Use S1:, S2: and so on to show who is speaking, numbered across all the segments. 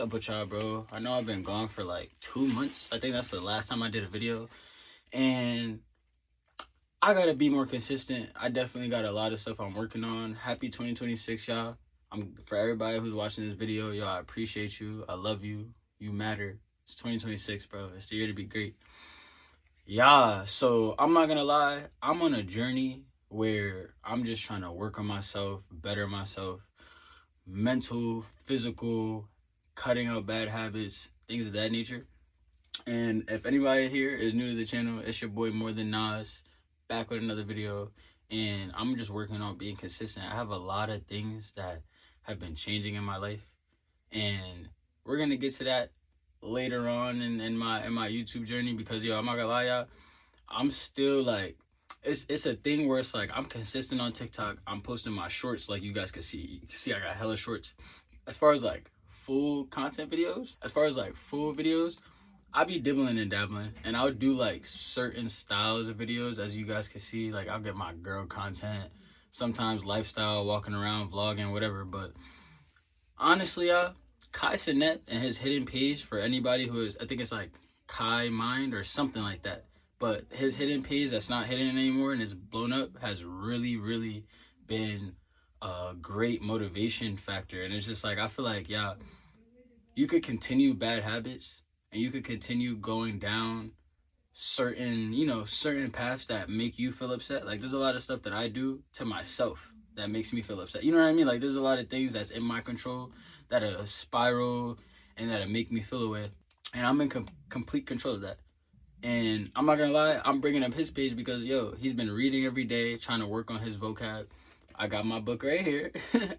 S1: What's up with y'all, bro? I know I've been gone for like 2 months. I think that's the last time I did a video. And I gotta be more consistent. I definitely got a lot of stuff I'm working on. Happy 2026, y'all. For everybody who's watching this video, y'all, I appreciate you. I love you. You matter. It's 2026, bro. It's the year to be great. Yeah, so I'm not gonna lie. I'm on a journey where I'm just trying to work on myself, better myself, mental, physical, cutting out bad habits, things of that nature. And if anybody here is new to the channel, it's your boy More Than Nas, back with another video. And I'm just working on being consistent. I have a lot of things that have been changing in my life, and we're gonna get to that later on in my YouTube journey, because yo, I'm not gonna lie, y'all, I'm still like, it's a thing where it's like I'm consistent on TikTok. I'm posting my shorts, like you guys can see. You can see I got hella shorts. As far as like full content videos, I be dibbling and dabbling, and I'll do like certain styles of videos, as you guys can see. Like I'll get my girl content, sometimes lifestyle, walking around, vlogging, whatever. But honestly, y'all, Kai Cenat and his hidden page, for anybody who is, I think it's like Kai Mind or something like that. But his hidden page that's not hidden anymore and it's blown up has really, really been a great motivation factor. And it's just like, I feel like, yeah, you could continue bad habits and you could continue going down certain paths that make you feel upset. Like there's a lot of stuff that I do to myself that makes me feel upset. You know what I mean? Like there's a lot of things that's in my control that'll spiral and that'll make me feel away. And I'm in complete control of that. And I'm not gonna lie, I'm bringing up his page because, yo, he's been reading every day, trying to work on his vocab. I got my book right here.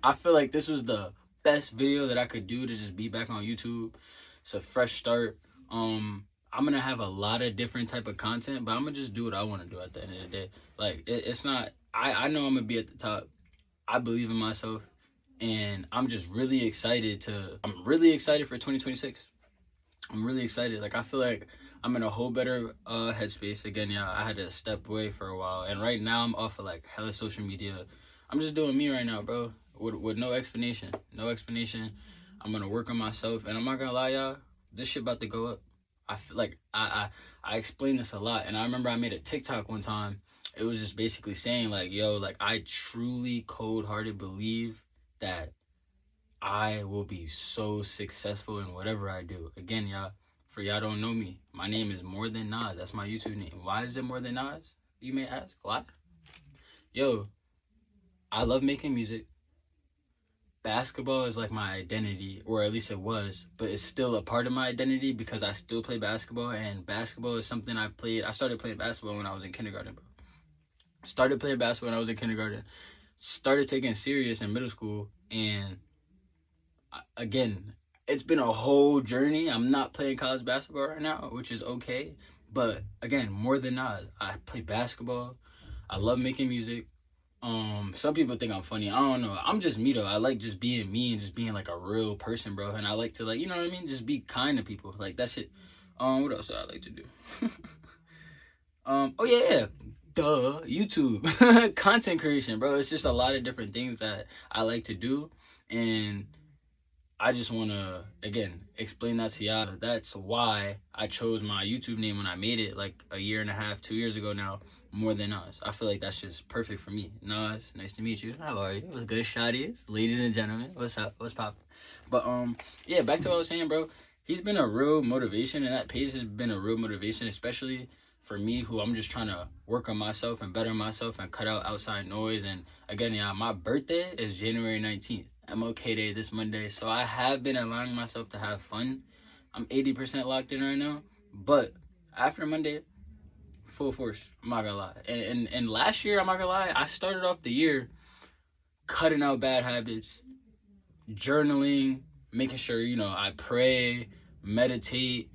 S1: I feel like this was the best video that I could do to just be back on YouTube. It's a fresh start. I'm gonna have a lot of different type of content, but I'm gonna just do what I want to do at the end of the day. Like it's not, I know I'm gonna be at the top. I believe in myself, and I'm just really excited I'm really excited for 2026. I'm really excited. Like I feel like I'm in a whole better headspace. Again, yeah, I had to step away for a while, and right now I'm off of like hella social media. I'm just doing me right now, bro, with no explanation. I'm gonna work on myself, and I'm not gonna lie, y'all, this shit about to go up. I feel like I explain this a lot, and I remember I made a TikTok one time. It was just basically saying like, yo, like I truly cold-hearted believe that I will be so successful in whatever I do. Again, y'all, for y'all don't know me, my name is More Than Nas. That's my YouTube name. Why is it More Than Nas, you may ask? Why? Yo, I love making music. Basketball is like my identity, or at least it was, but it's still a part of my identity because I still play basketball, and basketball is something I started playing basketball when I was in kindergarten, bro. Started taking it serious in middle school, and again, it's been a whole journey. I'm not playing college basketball right now, which is okay, but again, More Than Nas. I play basketball. I love making music. Some people think I'm funny. I don't know. I'm just me though. I like just being me and just being like a real person, bro. And I like to, like, you know what I mean? Just be kind to people. Like that shit. What else do I like to do? Oh yeah. Duh. YouTube. Content creation, bro. It's just a lot of different things that I like to do. And I just want to, again, explain that to y'all. That's why I chose my YouTube name when I made it like a year and a half, 2 years ago now. More Than Nas. I feel like that's just perfect for me. Nas, nice to meet you. How are you? What's good, shawties? Ladies and gentlemen, what's up? What's poppin'? But yeah, back to what I was saying, bro. He's been a real motivation, and that page has been a real motivation, especially for me, who I'm just trying to work on myself and better myself and cut out outside noise. And again, yeah, my birthday is January 19th. MLK Day this Monday, so I have been allowing myself to have fun. I'm 80% locked in right now, but after Monday, full force. I'm not gonna lie. And last year, I'm not gonna lie, I started off the year cutting out bad habits, journaling, making sure, I pray, meditate,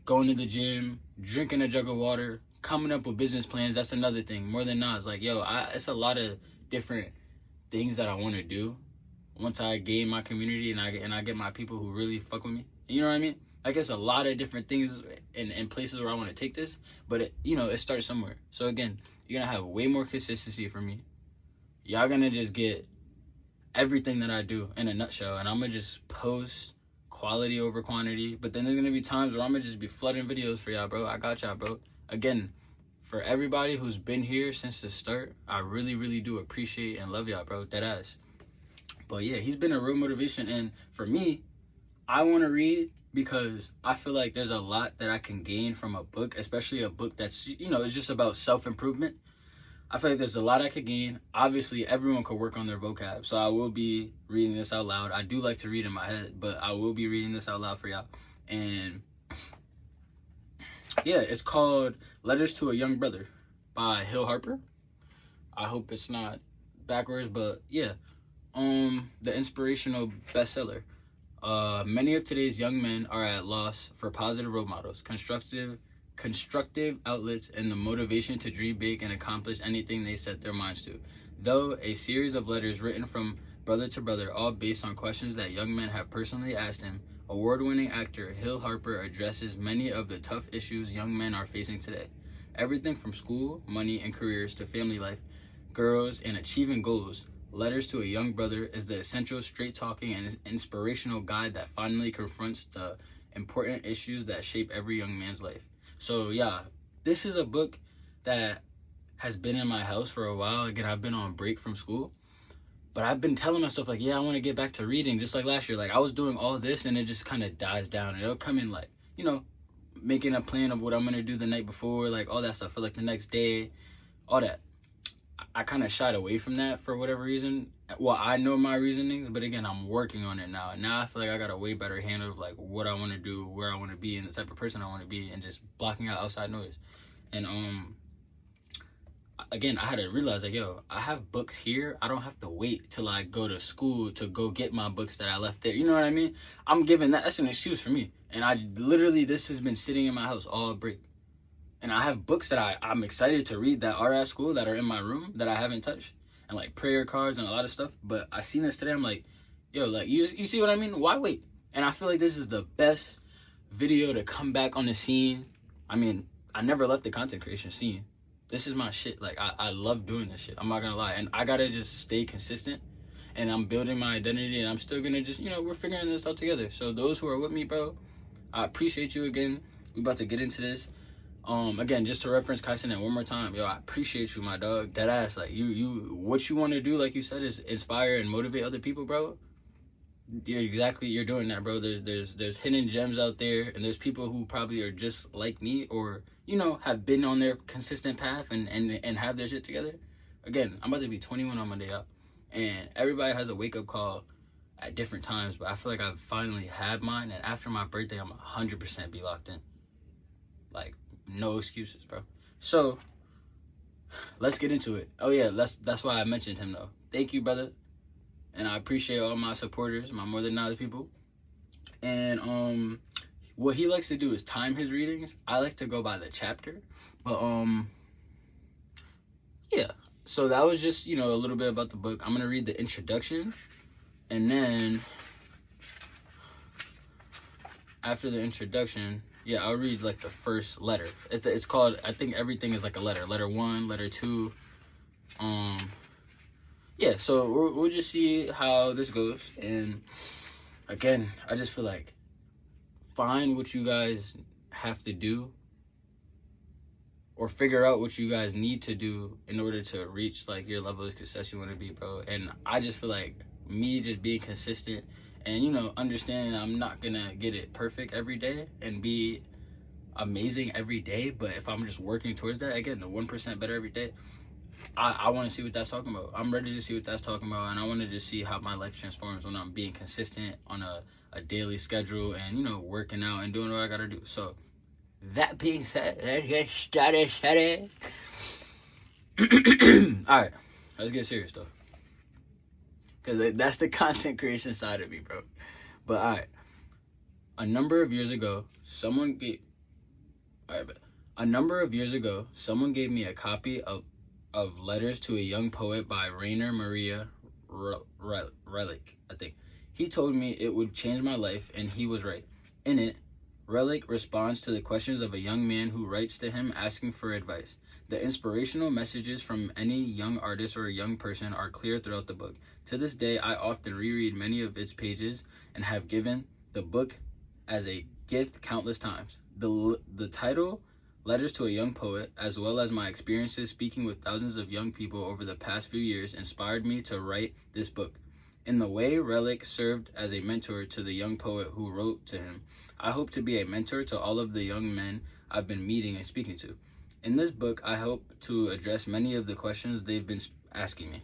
S1: going to the gym, drinking a jug of water, coming up with business plans. That's another thing. More Than Nas. Like, yo, it's a lot of different things that I want to do once I gain my community and I get my people who really fuck with me. You know what I mean? Like, it's a lot of different things and places where I want to take this, but it starts somewhere. So again, you're gonna have way more consistency from me. Y'all gonna just get everything that I do in a nutshell, and I'm gonna just post quality over quantity. But then there's gonna be times where I'm gonna just be flooding videos for y'all, bro. I got y'all, bro. Again, for everybody who's been here since the start, I really, really do appreciate and love y'all, bro. Deadass. But yeah, he's been a real motivation. And for me, I want to read because I feel like there's a lot that I can gain from a book, especially a book that's, you know, it's just about self-improvement. I feel like there's a lot I could gain. Obviously, everyone could work on their vocab. So I will be reading this out loud. I do like to read in my head, but I will be reading this out loud for y'all. And yeah, it's called Letters to a Young Brother by Hill Harper. I hope it's not backwards, but yeah. The inspirational bestseller. Many of today's young men are at loss for positive role models, constructive outlets, and the motivation to dream big and accomplish anything they set their minds to. Though a series of letters written from brother to brother, all based on questions that young men have personally asked him, award-winning actor Hill Harper addresses many of the tough issues young men are facing today. Everything from school, money, and careers to family life, girls, and achieving goals. Letters to a Young Brother is the essential, straight-talking, and inspirational guide that finally confronts the important issues that shape every young man's life. So yeah, this is a book that has been in my house for a while. Again, I've been on break from school, but I've been telling myself, like, yeah, I want to get back to reading, just like last year. Like, I was doing all this, and it just kind of dies down. And it'll come in, like, you know, making a plan of what I'm going to do the night before, like, all that stuff for, like, the next day, all that. I kind of shied away from that for whatever reason. Well, I know my reasonings, but again, I'm working on it now. Now I feel like I got a way better handle of like what I want to do, where I want to be, and the type of person I want to be, and just blocking out outside noise. And again, I had to realize, like, yo, I have books here. I don't have to wait till I go to school to go get my books that I left there. You know what I mean? I'm giving that's an excuse for me. And I literally, this has been sitting in my house all break. And I have books that I'm excited to read that are at school, that are in my room, that I haven't touched. And like prayer cards and a lot of stuff. But I seen this today. I'm like, yo, like, you see what I mean? Why wait? And I feel like this is the best video to come back on the scene. I mean, I never left the content creation scene. This is my shit. Like, I love doing this shit. I'm not gonna lie. And I gotta just stay consistent. And I'm building my identity. And I'm still gonna just, you know, we're figuring this out together. So those who are with me, bro, I appreciate you again. We about to get into this. Again, just to reference Kaisen one more time, yo, I appreciate you, my dog. Deadass, like, what you want to do, like you said, is inspire and motivate other people, bro. You're doing that, bro. There's hidden gems out there, and there's people who probably are just like me, or, you know, have been on their consistent path and have their shit together. Again, I'm about to be 21 on Monday, up, and everybody has a wake-up call at different times, but I feel like I've finally had mine, and after my birthday, I'm 100% be locked in. Like, no excuses, bro. So let's get into it. Oh yeah, that's why I mentioned him though. Thank you, brother. And I appreciate all my supporters, my more than knowledge people. And what he likes to do is time his readings. I like to go by the chapter. But yeah. So that was just, you know, a little bit about the book. I'm gonna read the introduction, and then after the introduction, yeah, I'll read like the first letter. It's called, I think everything is like a letter. Letter 1, letter 2. Yeah, so we'll just see how this goes. And again, I just feel like find what you guys have to do, or figure out what you guys need to do in order to reach like your level of success you want to be, bro. And I just feel like me just being consistent and, you know, understanding I'm not gonna get it perfect every day and be amazing every day, but if I'm just working towards that, again, the 1% better every day, I want to see what that's talking about. I'm ready to see what that's talking about, and I want to just see how my life transforms when I'm being consistent on a daily schedule and, you know, working out and doing what I gotta do. So that being said, let's get started. All right, let's get serious though, because that's the content creation side of me, bro. But all right, a number of years ago, someone gave me a copy of Letters to a Young Poet by Rainer Maria Rilke, I think. He told me it would change my life, and he was right. In it, Rilke responds to the questions of a young man who writes to him asking for advice. The inspirational messages from any young artist or a young person are clear throughout the book. To this day, I often reread many of its pages and have given the book as a gift countless times. The title, Letters to a Young Poet, as well as my experiences speaking with thousands of young people over the past few years, inspired me to write this book. In the way Relic served as a mentor to the young poet who wrote to him, I hope to be a mentor to all of the young men I've been meeting and speaking to. In this book, I hope to address many of the questions they've been asking me.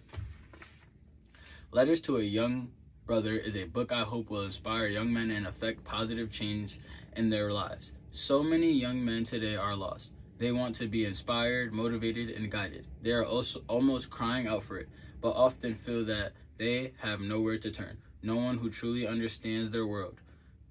S1: Letters to a Young Brother is a book I hope will inspire young men and affect positive change in their lives. So many young men today are lost. They want to be inspired, motivated, and guided. They are also almost crying out for it, but often feel that they have nowhere to turn, no one who truly understands their world.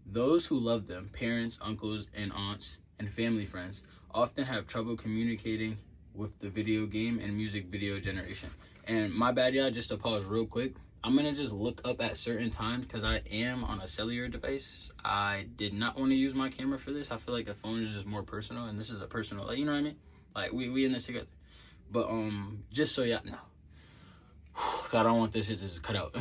S1: Those who love them, parents, uncles, and aunts, and family friends, often have trouble communicating with the video game and music video generation. And my bad, y'all, just to pause real quick, I'm gonna just look up at certain times because I am on a cellular device. I did not want to use my camera for this. I feel like a phone is just more personal, and this is a personal, like, you know what I mean? Like, we in this together. But just so y'all know, I don't want this shit to just cut out.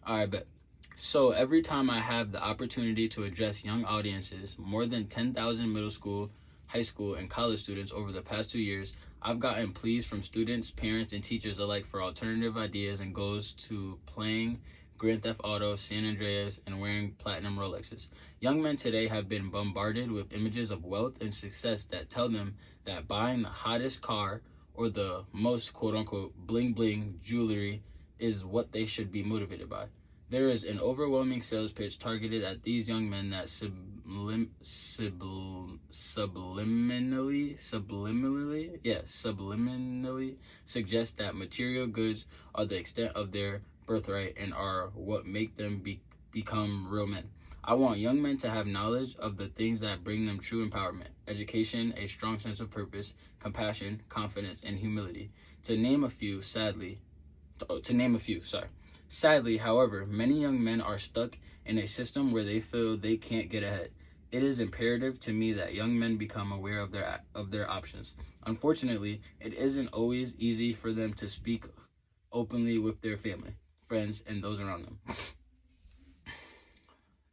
S1: All right, bet. So every time I have the opportunity to address young audiences, more than 10,000 middle school, high school, and college students over the past 2 years, I've gotten pleas from students, parents, and teachers alike for alternative ideas and goals to playing Grand Theft Auto, San Andreas, and wearing platinum Rolexes. Young men today have been bombarded with images of wealth and success that tell them that buying the hottest car or the most quote-unquote bling-bling jewelry is what they should be motivated by. There is an overwhelming sales pitch targeted at these young men that subliminally suggests that material goods are the extent of their birthright and are what make them become real men. I want young men to have knowledge of the things that bring them true empowerment: education, a strong sense of purpose, compassion, confidence, and humility. To name a few, sadly, however, many young men are stuck in a system where they feel they can't get ahead. It is imperative to me that young men become aware of their options. Unfortunately, it isn't always easy for them to speak openly with their family, friends, and those around them.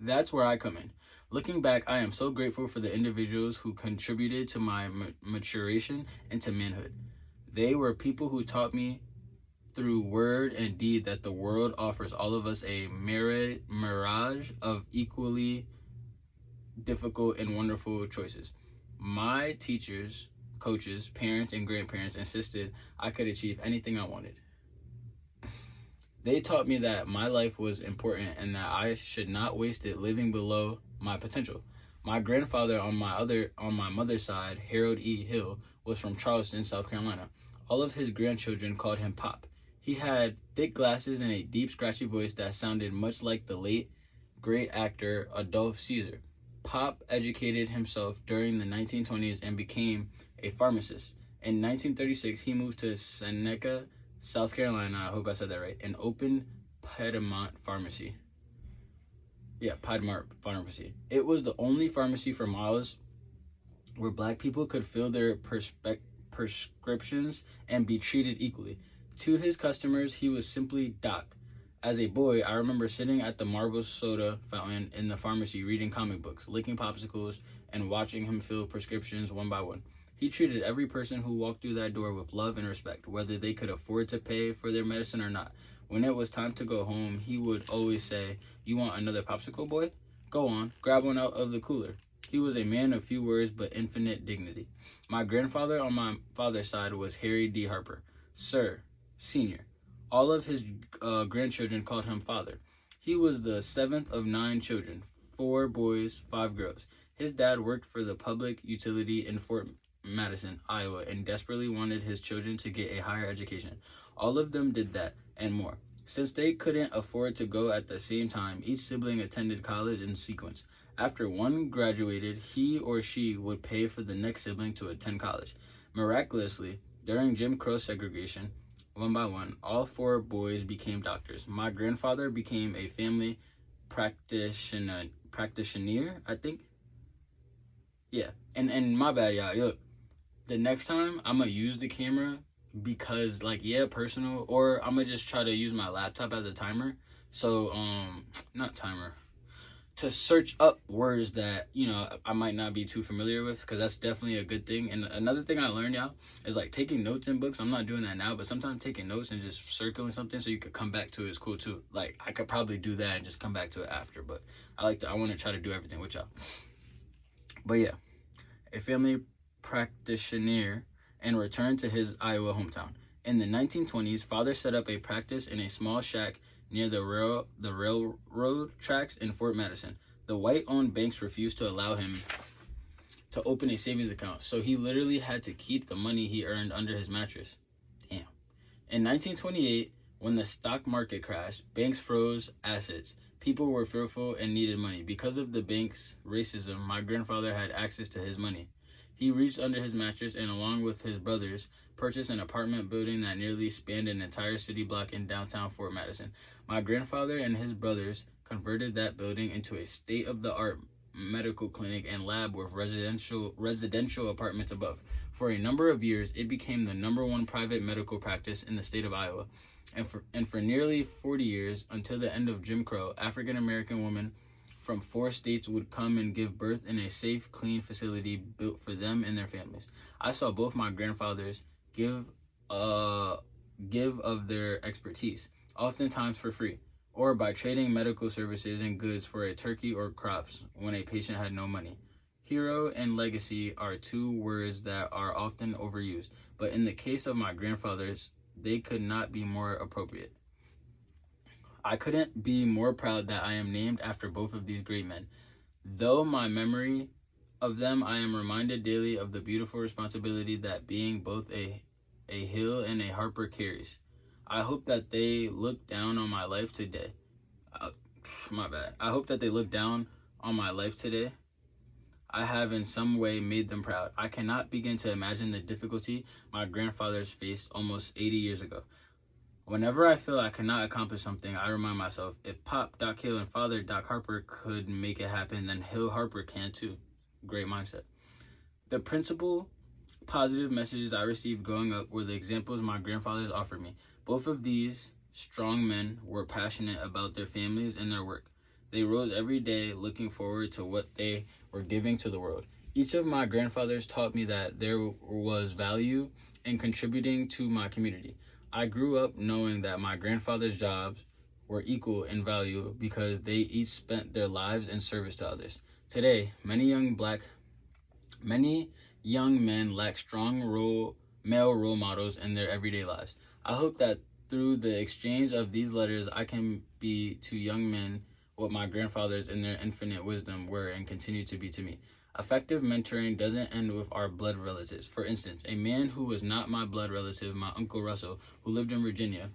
S1: That's where I come in. Looking back, I am so grateful for the individuals who contributed to my maturation into manhood. They were people who taught me through word and deed that the world offers all of us a mirage of equally difficult and wonderful choices. My teachers, coaches, parents, and grandparents insisted I could achieve anything I wanted. They taught me that my life was important and that I should not waste it living below my potential. My grandfather on my mother's side, Harold E. Hill, was from Charleston, South Carolina. All of his grandchildren called him Pop. He had thick glasses and a deep, scratchy voice that sounded much like the late, great actor Adolph Caesar. Pop educated himself during the 1920s and became a pharmacist. In 1936, he moved to Seneca, South Carolina, I hope I said that right, and opened Piedmont Pharmacy. It was the only pharmacy for miles where black people could fill their prescriptions and be treated equally. To his customers, he was simply Doc. As a boy, I remember sitting at the marble soda fountain in the pharmacy reading comic books, licking popsicles, and watching him fill prescriptions one by one. He treated every person who walked through that door with love and respect, whether they could afford to pay for their medicine or not. When it was time to go home, he would always say, "You want another popsicle, boy? Go on, grab one out of the cooler." He was a man of few words but infinite dignity. My grandfather on my father's side was Harry D. Harper, Sir, Senior. All of his grandchildren called him Father. He was the 7th of 9 children, 4 boys, 5 girls. His dad worked for the public utility in Fort Madison, Iowa, and desperately wanted his children to get a higher education. All of them did that and more. Since they couldn't afford to go at the same time, each sibling attended college in sequence. After one graduated, he or she would pay for the next sibling to attend college. Miraculously, during Jim Crow segregation, one by one, all 4 boys became doctors. My grandfather became a family practitioner, I think. Yeah, and my bad, y'all. Look, the next time I'm gonna use the camera because, like, yeah, personal, or I'm gonna just try to use my laptop as a timer. So, not timer, to search up words that, you know, I might not be too familiar with, because that's definitely a good thing. And another thing I learned, y'all, is like taking notes in books. I'm not doing that now, but sometimes taking notes and just circling something so you could come back to it is cool too. Like I could probably do that and just come back to it after, but I want to try to do everything with y'all. But yeah, a family practitioner and returned to his Iowa hometown. In the 1920s, father set up a practice in a small shack near the railroad tracks in Fort Madison. The white-owned banks refused to allow him to open a savings account, so he literally had to keep the money he earned under his mattress. Damn. In 1928, when the stock market crashed, banks froze assets. People were fearful and needed money. Because of the bank's racism, my grandfather had access to his money. He reached under his mattress and, along with his brothers, purchased an apartment building that nearly spanned an entire city block in downtown Fort Madison. My grandfather and his brothers converted that building into a state-of-the-art medical clinic and lab with residential apartments above. For a number of years, it became the #1 private medical practice in the state of Iowa. And for nearly 40 years, until the end of Jim Crow, African-American women from 4 states would come and give birth in a safe, clean facility built for them and their families. I saw both my grandfathers give of their expertise, oftentimes for free, or by trading medical services and goods for a turkey or crops when a patient had no money. Hero and legacy are 2 words that are often overused, but in the case of my grandfathers, they could not be more appropriate. I couldn't be more proud that I am named after both of these great men. Though my memory of them, I am reminded daily of the beautiful responsibility that being both a Hill and a Harper carries. I hope that they look down on my life today. I hope that they look down on my life today. I have in some way made them proud. I cannot begin to imagine the difficulty my grandfathers faced almost 80 years ago. Whenever I feel I cannot accomplish something, I remind myself, if Pop, Doc Hill, and Father, Doc Harper, could make it happen, then Hill Harper can too. Great mindset. The principal positive messages I received growing up were the examples my grandfathers offered me. Both of these strong men were passionate about their families and their work. They rose every day looking forward to what they were giving to the world. Each of my grandfathers taught me that there was value in contributing to my community. I grew up knowing that my grandfather's jobs were equal in value because they each spent their lives in service to others. Today, many young men lack strong male role models in their everyday lives. I hope that through the exchange of these letters, I can be to young men what my grandfathers in their infinite wisdom were and continue to be to me. Effective mentoring doesn't end with our blood relatives. For instance, a man who was not my blood relative, my Uncle Russell, who lived in Virginia,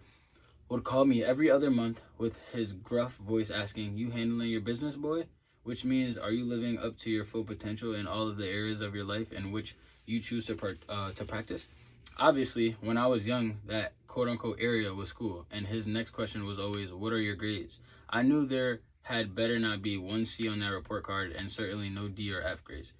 S1: would call me every other month with his gruff voice asking, "You handling your business, boy?" Which means, are you living up to your full potential in all of the areas of your life in which you choose to practice? Obviously, when I was young, that quote-unquote area was school, and his next question was always, "What are your grades?" I knew there had better not be 1 C on that report card, and certainly no D or F grades.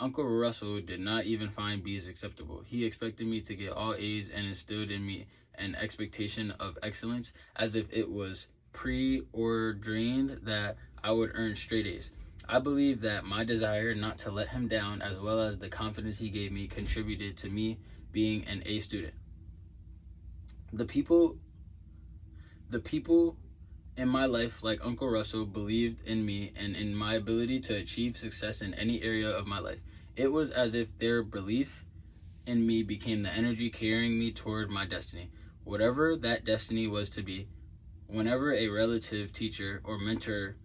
S1: Uncle Russell did not even find B's acceptable. He expected me to get all A's and instilled in me an expectation of excellence, as if it was preordained that I would earn straight A's. I believe that my desire not to let him down, as well as the confidence he gave me, contributed to me being an A student. The people in my life, like Uncle Russell, believed in me and in my ability to achieve success in any area of my life. It was as if their belief in me became the energy carrying me toward my destiny, whatever that destiny was to be. Whenever a relative, teacher, or mentor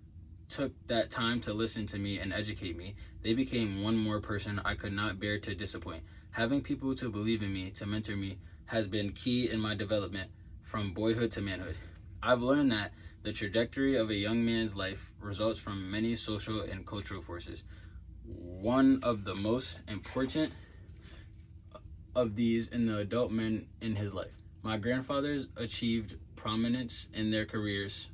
S1: took that time to listen to me and educate me, they became one more person I could not bear to disappoint. Having people to believe in me, to mentor me, has been key in my development from boyhood to manhood. I've learned that the trajectory of a young man's life results from many social and cultural forces. One of the most important of these in the adult men in his life. My grandfathers achieved prominence in their careers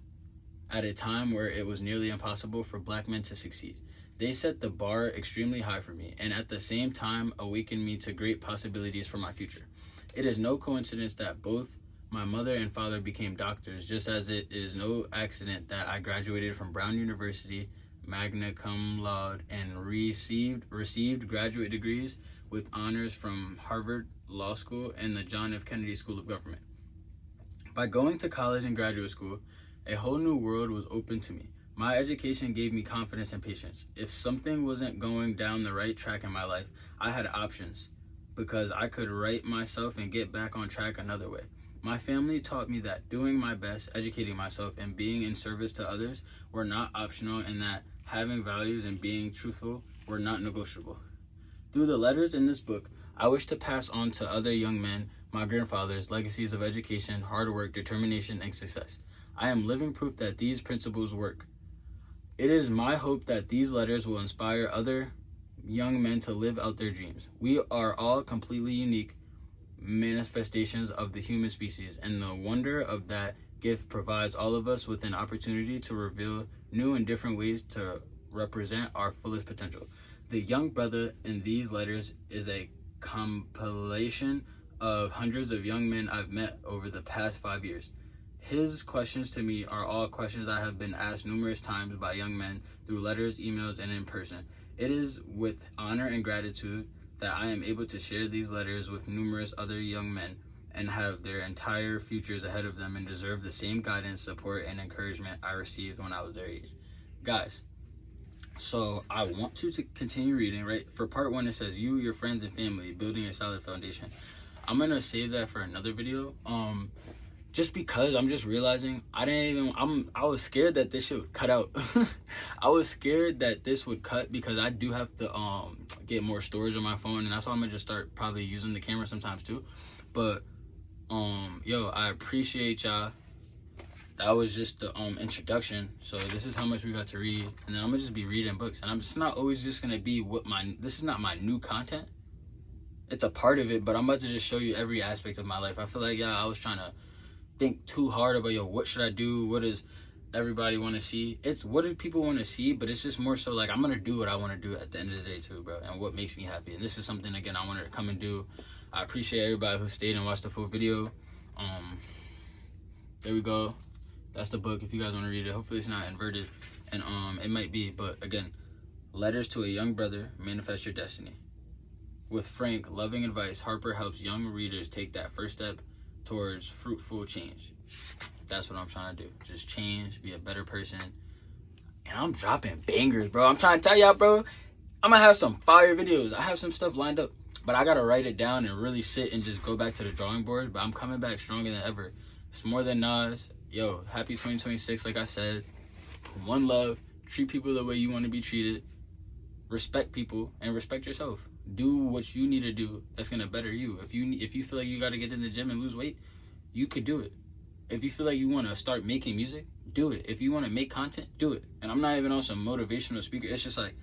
S1: at a time where it was nearly impossible for Black men to succeed. They set the bar extremely high for me, and at the same time awakened me to great possibilities for my future. It is no coincidence that both my mother and father became doctors, just as it is no accident that I graduated from Brown University magna cum laude, and received graduate degrees with honors from Harvard Law School and the John F. Kennedy School of Government. By going to college and graduate school, a whole new world was open to me. My education gave me confidence and patience. If something wasn't going down the right track in my life, I had options because I could right myself and get back on track another way. My family taught me that doing my best, educating myself, and being in service to others were not optional, and that having values and being truthful were not negotiable. Through the letters in this book, I wish to pass on to other young men, my grandfathers, legacies of education, hard work, determination, and success. I am living proof that these principles work. It is my hope that these letters will inspire other young men to live out their dreams. We are all completely unique manifestations of the human species, and the wonder of that gift provides all of us with an opportunity to reveal new and different ways to represent our fullest potential. The young brother in these letters is a compilation of hundreds of young men I've met over the past 5 years. His questions to me are all questions I have been asked numerous times by young men through letters, emails, and in person. It is with honor and gratitude that I am able to share these letters with numerous other young men and have their entire futures ahead of them and deserve the same guidance, support, and encouragement I received when I was their age. Guys, so I want to continue reading, right? For part 1, it says, you, your friends, and family, building a solid foundation. I'm going to save that for another video. Just because I'm just realizing I was scared that this shit would cut out. I was scared that this would cut because I do have to get more storage on my phone, and that's why I'm gonna just start probably using the camera sometimes too. But yo, I appreciate y'all. That was just the introduction. So this is how much we got to read, and then I'm gonna just be reading books, and I'm just not always just gonna be this is not my new content. It's a part of it, but I'm about to just show you every aspect of my life. I feel like I was trying to think too hard about, yo, what should I do? What does everybody want to see? It's what do people want to see, but it's just more so like I'm gonna do what I want to do at the end of the day too, bro, and what makes me happy. And this is something, again, I wanted to come and do. I appreciate everybody who stayed and watched the full video. There we go. That's the book if you guys want to read it. Hopefully it's not inverted, and it might be, but again, Letters to a Young Brother, Manifest Your Destiny. With frank, loving advice, Harper helps young readers take that first step towards fruitful change. That's what I'm trying to do. Just change, be a better person. And I'm dropping bangers, bro. I'm trying to tell y'all, bro, I'm gonna have some fire videos. I have some stuff lined up, but I gotta write it down and really sit and just go back to the drawing board. But I'm coming back stronger than ever. It's more than Nas. Yo, happy 2026, like I said. One love. Treat people the way you want to be treated. Respect people and respect yourself. Do what you need to do that's gonna better you. If you feel like you gotta get in the gym and lose weight, you could do it. If you feel like you want to start making music, do it. If you want to make content, do it. And I'm not even on some motivational speaker. It's just like,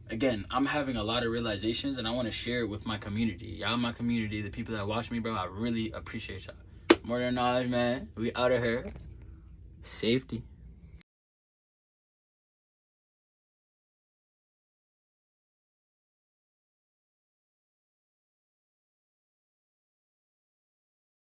S1: again, I'm having a lot of realizations, and I want to share it with my community. Y'all, my community, the people that watch me, bro, I really appreciate y'all. More than knowledge, man. We out of here. Safety.